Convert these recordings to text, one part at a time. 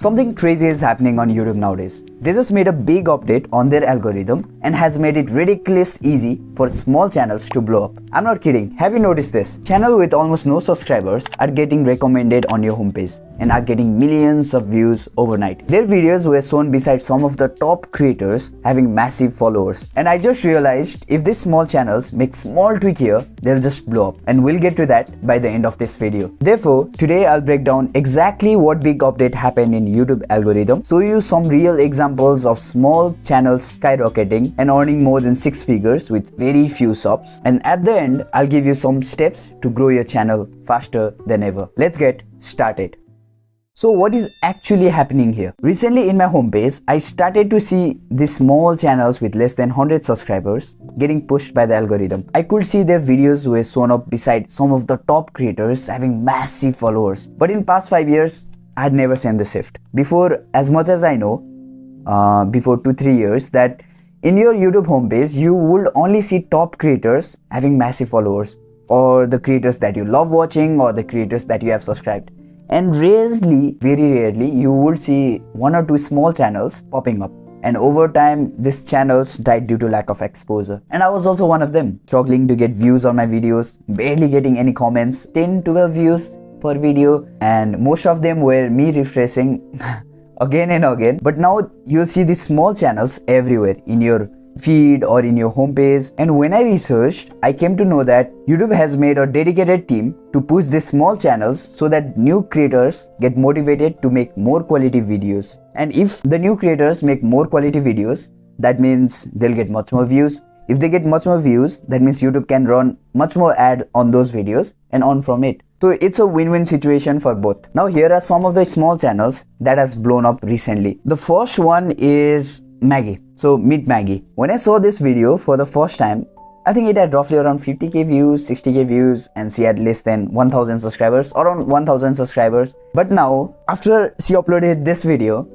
Something crazy is happening on YouTube nowadays. They just made a big update on their algorithm and has made it ridiculous easy for small channels to blow up. I'm not kidding. Have you noticed this? Channels with almost no subscribers are getting recommended on your homepage and are getting millions of views overnight. Their videos were shown beside some of the top creators having massive followers. And I just realized if these small channels make small tweak here, they'll just blow up. And we'll get to that by the end of this video. Therefore, today I'll break down exactly what big update happened in YouTube algorithm, show you some real examples of small channels skyrocketing and earning more than 6 figures with very few subs, and at the end I'll give you some steps to grow your channel faster than ever. Let's get started. So what is actually happening here? Recently in my homepage, I started to see these small channels with less than 100 subscribers getting pushed by the algorithm. I could see their videos were shown up beside some of the top creators having massive followers. But in past 5 years, I had never seen the shift. Before, as much as I know, before 2-3 years, that in your YouTube homepage, you would only see top creators having massive followers, or the creators that you love watching, or the creators that you have subscribed. And rarely, very rarely, you would see 1 or 2 small channels popping up. And over time, these channels died due to lack of exposure. And I was also one of them, struggling to get views on my videos, barely getting any comments, 10-12 views per video, and most of them were me refreshing again and again. But now you'll see these small channels everywhere in your feed or in your homepage. And when I researched, I came to know that YouTube has made a dedicated team to push these small channels so that new creators get motivated to make more quality videos. And if the new creators make more quality videos, that means they'll get much more views. If they get much more views, that means YouTube can run much more ad on those videos and earn from it. So it's a win-win situation for both. Now here are some of the small channels that has blown up recently. The first one is Maggie. So Meet Maggie. When I saw this video for the first time, I think it had roughly around 50k views, 60k views, and she had less than 1000 subscribers, around 1000 subscribers. But now, after she uploaded this video,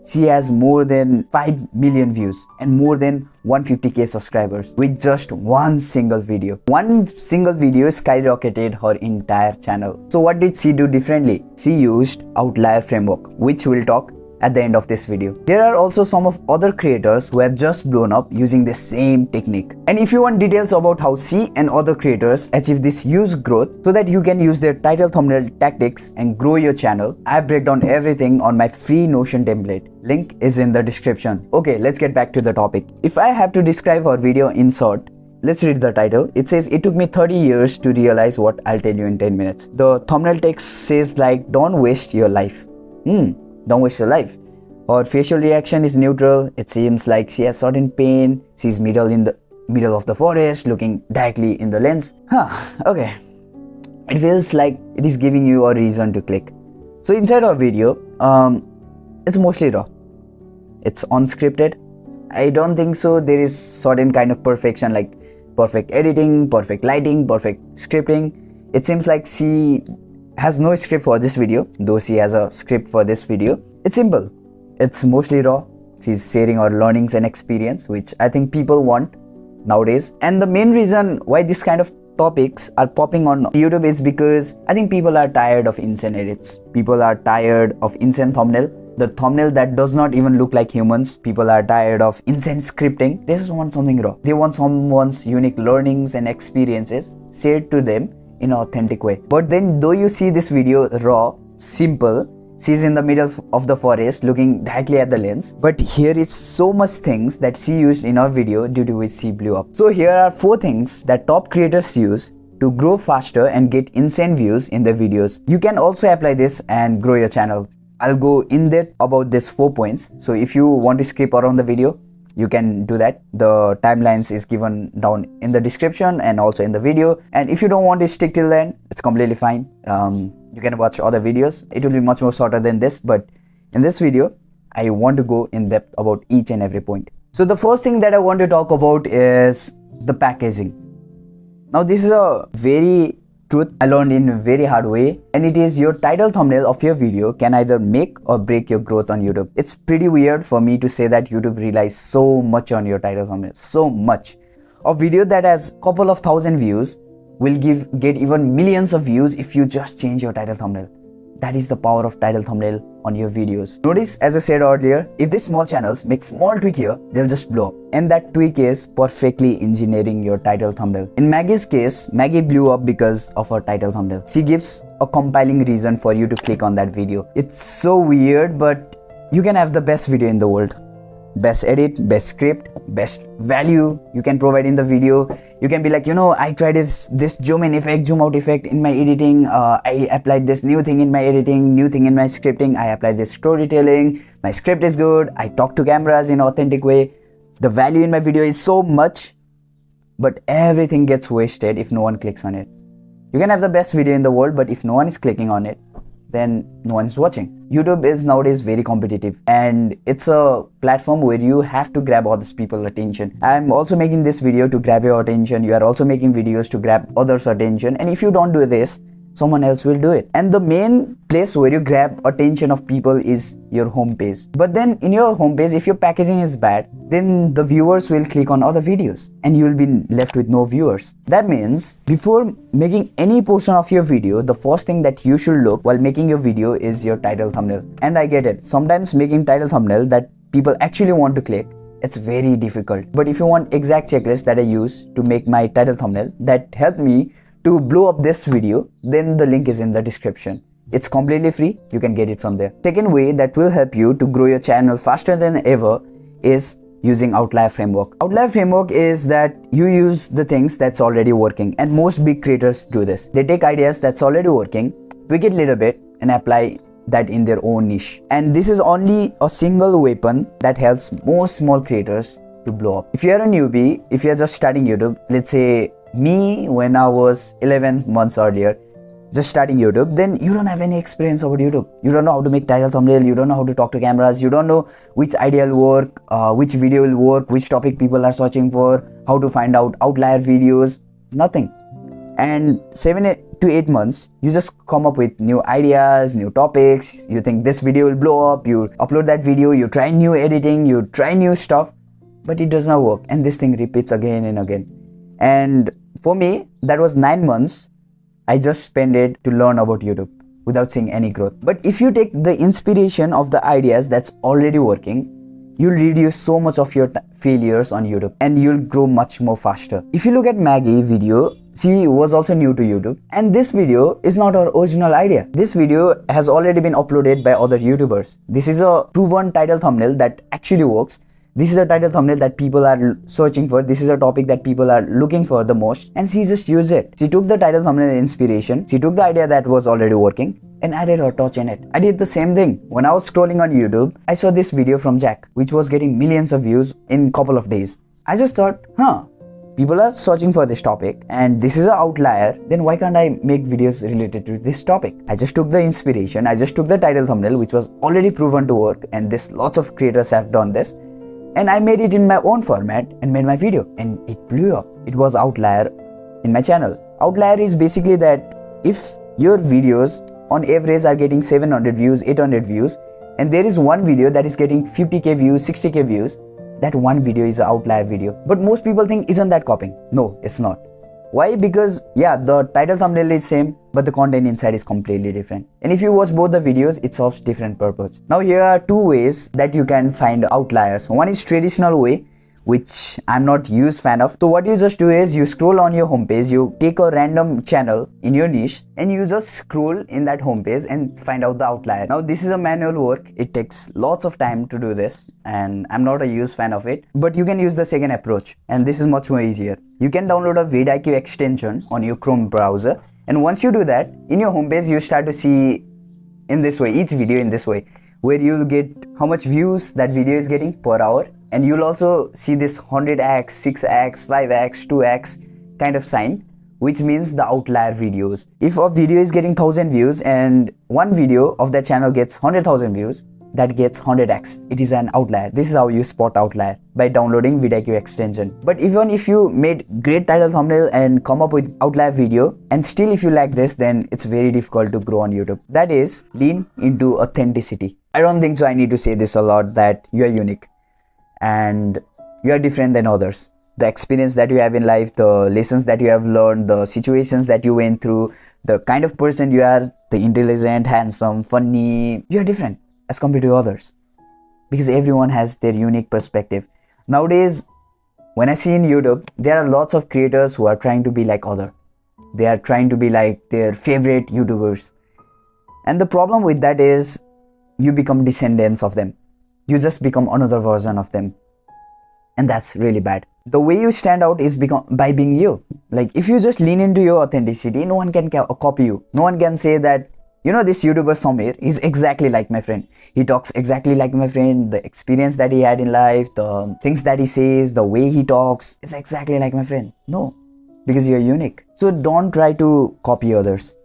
she has more than 5 million views and more than 150k subscribers with just one single video. One single video skyrocketed her entire channel. So what did she do differently? She used outlier framework, which we'll talk at the end of this video. There are also some of other creators who have just blown up using the same technique. And if you want details about how she and other creators achieve this huge growth so that you can use their title thumbnail tactics and grow your channel, I break down everything on my free Notion template. Link is in the description. Okay, let's get back to the topic. If I have to describe her video in short, let's read the title. It says, it took me 30 years to realize what I'll tell you in 10 minutes. The thumbnail text says like, don't waste your life. Don't waste your life. Her facial reaction is neutral. It seems like she has certain pain. She's in the middle of the forest, looking directly in the lens. Okay. It feels like it is giving you a reason to click. So inside our video, it's mostly raw. It's unscripted. I don't think so there is certain kind of perfection, like perfect editing, perfect lighting, perfect scripting. It seems like she has no script for this video, though she has a script for this video. It's simple. It's mostly raw. She's sharing her learnings and experience, which I think people want nowadays. And the main reason why this kind of topics are popping on YouTube is because I think people are tired of insane edits. People are tired of insane thumbnail. The thumbnail that does not even look like humans. People are tired of insane scripting. They just want something raw. They want someone's unique learnings and experiences shared to them in an authentic way. But then though you see this video raw, simple, she's in the middle of the forest looking directly at the lens, but here is so much things that she used in our video due to which she blew up. So here are 4 things that top creators use to grow faster and get insane views in their videos. You can also apply this and grow your channel. I'll go in depth about these 4 points. So if you want to skip around the video, you can do that. The timelines is given down in the description and also in the video. And if you don't want to stick till the end, it's completely fine. You can watch other videos. It will be much more shorter than this, but in this video, I want to go in depth about each and every point. So the first thing that I want to talk about is the packaging. Now this is a very truth I learned in a very hard way, and it is your title thumbnail of your video can either make or break your growth on YouTube. It's pretty weird for me to say that YouTube relies so much on your title thumbnail, so much. A video that has couple of thousand views will get even millions of views if you just change your title thumbnail. That is the power of title thumbnail on your videos. Notice, as I said earlier, if these small channels make small tweak here, they'll just blow up. And that tweak is perfectly engineering your title thumbnail. In Maggie's case, Maggie blew up because of her title thumbnail. She gives a compelling reason for you to click on that video. It's so weird, but you can have the best video in the world. Best edit, best script, best value you can provide in the video. You can be like, I tried this zoom in effect, zoom out effect in my editing. I applied this new thing in my editing, new thing in my scripting. I applied this storytelling. My script is good. I talk to cameras in an authentic way. The value in my video is so much, but everything gets wasted if no one clicks on it. You can have the best video in the world, but if no one is clicking on it, then no one is watching. YouTube is nowadays very competitive, and it's a platform where you have to grab all these people's attention. I'm also making this video to grab your attention. You are also making videos to grab others' attention, and if you don't do this, someone else will do it. And the main place where you grab attention of people is your homepage. But then in your homepage, if your packaging is bad, then the viewers will click on other videos and you will be left with no viewers. That means before making any portion of your video, the first thing that you should look while making your video is your title thumbnail. And I get it, sometimes making title thumbnail that people actually want to click, it's very difficult. But if you want exact checklist that I use to make my title thumbnail that helped me to blow up this video, then the link is in the description. It's completely free, you can get it from there. Second way that will help you to grow your channel faster than ever is using Outlier framework. Outlier framework is that you use the things that's already working, and most big creators do this. They take ideas that's already working, tweak it a little bit and apply that in their own niche. And this is only a single weapon that helps most small creators to blow up. If you're a newbie, if you're just starting YouTube, let's say me when I was 11 months earlier, just starting YouTube, then you don't have any experience about YouTube. You don't know how to make title thumbnail, you don't know how to talk to cameras, you don't know which idea will work, which video will work, which topic people are searching for, how to find out outlier videos, nothing. And 7 to 8 months, you just come up with new ideas, new topics, you think this video will blow up, you upload that video, you try new editing, you try new stuff, but it does not work, and this thing repeats again and again. And for me, that was 9 months I just spent it to learn about YouTube without seeing any growth. But if you take the inspiration of the ideas that's already working, you'll reduce so much of your failures on YouTube and you'll grow much more faster. If you look at Maggie's video, she was also new to YouTube, and this video is not her original idea. This video has already been uploaded by other YouTubers. This is a proven title thumbnail that actually works. This is a title thumbnail that people are searching for. This is a topic that people are looking for the most, and she just used it. She took the title thumbnail inspiration, she took the idea that was already working and added her touch in it. I did the same thing. When I was scrolling on YouTube, I saw this video from Jack, which was getting millions of views in a couple of days. I just thought, people are searching for this topic and this is an outlier, then why can't I make videos related to this topic? I just took the inspiration, I just took the title thumbnail, which was already proven to work, and lots of creators have done this, and I made it in my own format and made my video, and it blew up. It was outlier in my channel. Outlier is basically that if your videos on average are getting 700 views, 800 views, and there is one video that is getting 50k views, 60k views, that one video is an outlier video. But most people think, isn't that copying? No, it's not. Why? Because the title thumbnail is same, but the content inside is completely different. And if you watch both the videos, it serves different purpose. Now here are two ways that you can find outliers. One is traditional way, which I'm not huge fan of. So what you just do is you scroll on your homepage, you take a random channel in your niche and you just scroll in that homepage and find out the outlier. Now this is a manual work. It takes lots of time to do this and I'm not a huge fan of it, but you can use the second approach, and this is much more easier. You can download a vidIQ extension on your Chrome browser, and once you do that, in your homepage you start to see in this way, each video in this way, where you'll get how much views that video is getting per hour. And you'll also see this 100x, 6x, 5x, 2x kind of sign, which means the outlier videos. If a video is getting 1000 views and one video of that channel gets 100,000 views, that gets 100x. It is an outlier. This is how you spot outlier, by downloading vidIQ extension. But even if you made great title thumbnail and come up with outlier video, and still if you lack this, then it's very difficult to grow on YouTube. That is, lean into authenticity. I don't think so I need to say this a lot, that you are unique and you are different than others. the experience that you have in life, the lessons that you have learned, the situations that you went through, the kind of person you are, the intelligent, handsome, funny, you are different as compared to others, because everyone has their unique perspective. Nowadays, when I see in YouTube, there are lots of creators who are trying to be like other. They are trying to be like their favorite YouTubers. And the problem with that is you become descendants of them. You just become another version of them. And that's really bad. The way you stand out is by being you. Like, if you just lean into your authenticity, no one can copy you. No one can say that, this YouTuber Samir is exactly like my friend. He talks exactly like my friend. The experience that he had in life, the things that he says, the way he talks is exactly like my friend. No, because you're unique. So don't try to copy others.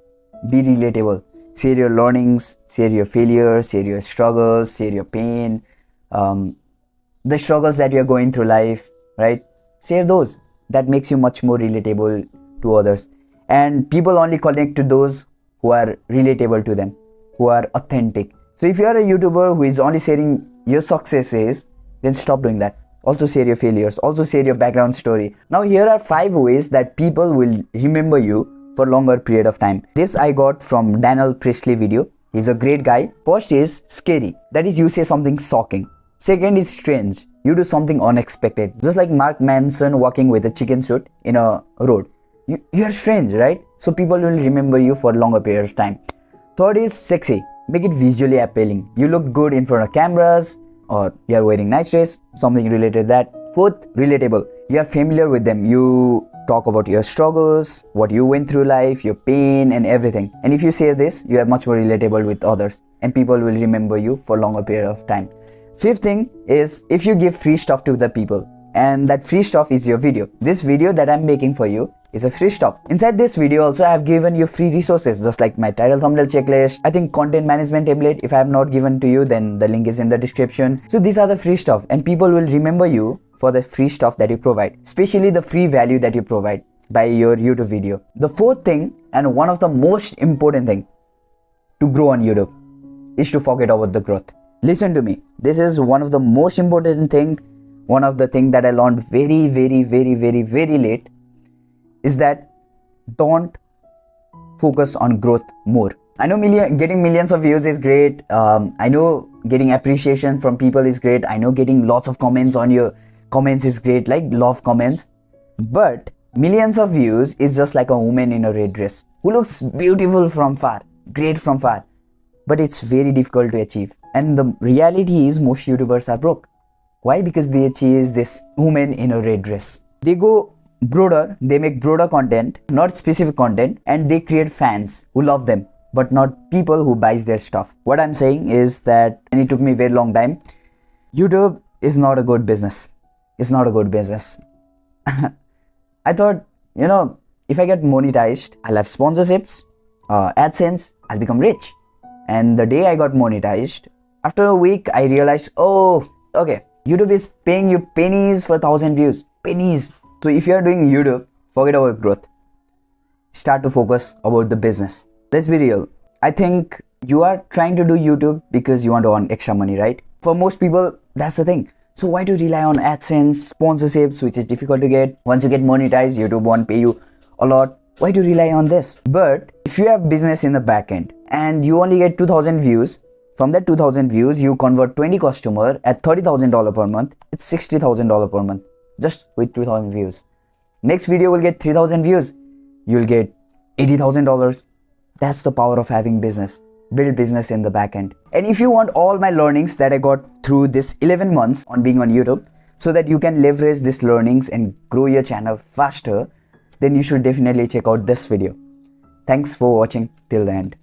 Be relatable. Share your learnings, share your failures, share your struggles, share your pain, the struggles that you're going through life, right? Share those. That makes you much more relatable to others. And people only connect to those who are relatable to them, who are authentic. So if you are a YouTuber who is only sharing your successes, then stop doing that. Also share your failures. Also share your background story. Now here are 5 ways that people will remember you for longer period of time. This I got from Daniel Presley video. He's a great guy. First is scary. That is, you say something shocking. Second is strange. You do something unexpected. Just like Mark Manson walking with a chicken suit in a road. You are strange, right? So people will remember you for a longer period of time. Third is sexy. Make it visually appealing. You look good in front of cameras, or you are wearing nice dress, something related to that. Fourth, relatable. You are familiar with them. You talk about your struggles, what you went through life, your pain and everything. And if you say this, you are much more relatable with others, and people will remember you for a longer period of time. Fifth thing is, if you give free stuff to the people, and that free stuff is your video. This video that I'm making for you is a free stuff. Inside this video also, I have given you free resources, just like my title thumbnail checklist, I think content management template. If I have not given to you, then the link is in the description. So these are the free stuff, and people will remember you for the free stuff that you provide, especially the free value that you provide by your YouTube video. The fourth thing, and one of the most important thing to grow on YouTube, is to forget about the growth. Listen to me. This is one of the most important thing. One of the things that I learned very late is that don't focus on growth more. I know getting millions of views is great. I know getting appreciation from people is great. I know getting lots of comments on your comments is great, like love comments. But millions of views is just like a woman in a red dress who looks beautiful from far, great from far, but it's very difficult to achieve. And the reality is, most YouTubers are broke. Why? Because they chase this woman in a red dress. They go broader, they make broader content, not specific content, and they create fans who love them, but not people who buys their stuff. What I'm saying is that, and it took me a very long time, YouTube is not a good business. It's not a good business. I thought, if I get monetized, I'll have sponsorships, AdSense, I'll become rich. And the day I got monetized, after a week, I realized, oh, okay, YouTube is paying you pennies for 1,000 views. Pennies. So if you are doing YouTube, forget about growth. Start to focus about the business. Let's be real. I think you are trying to do YouTube because you want to earn extra money, right? For most people, that's the thing. So why do you rely on AdSense, sponsorships, which is difficult to get? Once you get monetized, YouTube won't pay you a lot. Why do you rely on this? But if you have business in the back end and you only get 2,000 views, from that 2,000 views, you convert 20 customers at $30,000 per month. It's $60,000 per month, just with 2,000 views. Next video will get 3,000 views. You'll get $80,000. That's the power of having business. Build business in the back end. And if you want all my learnings that I got through this 11 months on being on YouTube, so that you can leverage these learnings and grow your channel faster, then you should definitely check out this video. Thanks for watching till the end.